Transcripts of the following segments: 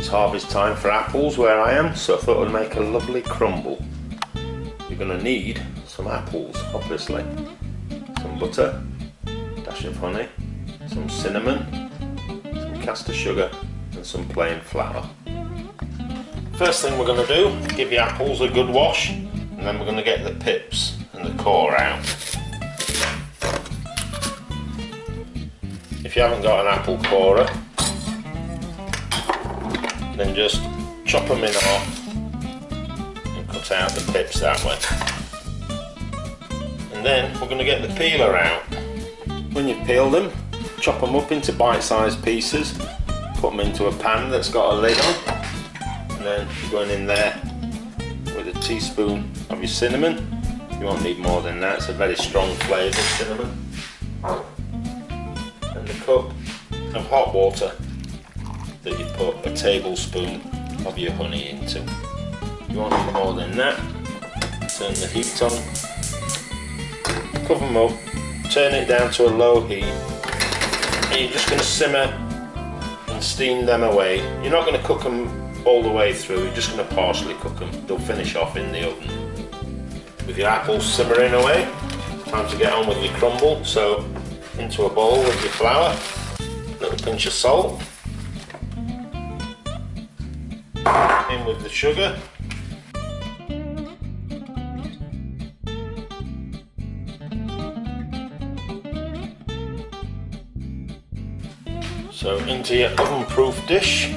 It's harvest time for apples where I am, so I thought I'd make a lovely crumble. You're going to need some apples, obviously, some butter, a dash of honey, some cinnamon, some caster sugar and some plain flour. First thing we're going to do, give the apples a good wash, and then we're going to get the pips and the core out. If you haven't got an apple corer, then just chop them in half and cut out the pips that way. And then we're going to get the peeler out. When you've peeled them, chop them up into bite-sized pieces, put them into a pan that's got a lid on, and then you're going in there with a teaspoon of your cinnamon. You won't need more than that, it's a very strong flavour, cinnamon. And a cup of hot water that you put a tablespoon of your honey into. You won't need more than that. Turn the heat on, cover them up, turn it down to a low heat, and you're just going to simmer and steam them away. You're not going to cook them all the way through, you're just going to partially cook them. They'll finish off in the oven. With your apples simmering away, it's time to get on with your crumble. So into a bowl with your flour, a little pinch of salt, in with the sugar, so into your oven-proof dish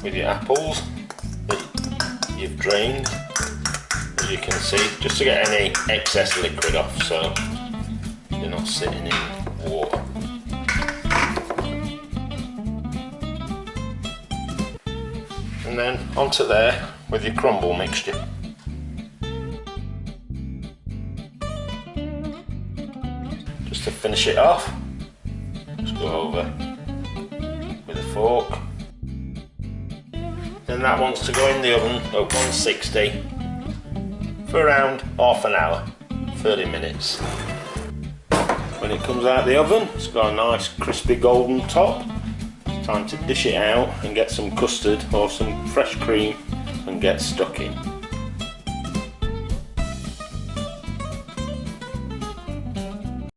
with your apples that you've drained, as you can see, just to get any excess liquid off so they're not sitting in water. And then onto there with your crumble mixture. Just to finish it off, just go over with a fork. Then that wants to go in the oven at 160 for around half an hour, 30 minutes. When it comes out of the oven, it's got a nice crispy golden top. It's time to dish it out and get some custard or some fresh cream and get stuck in.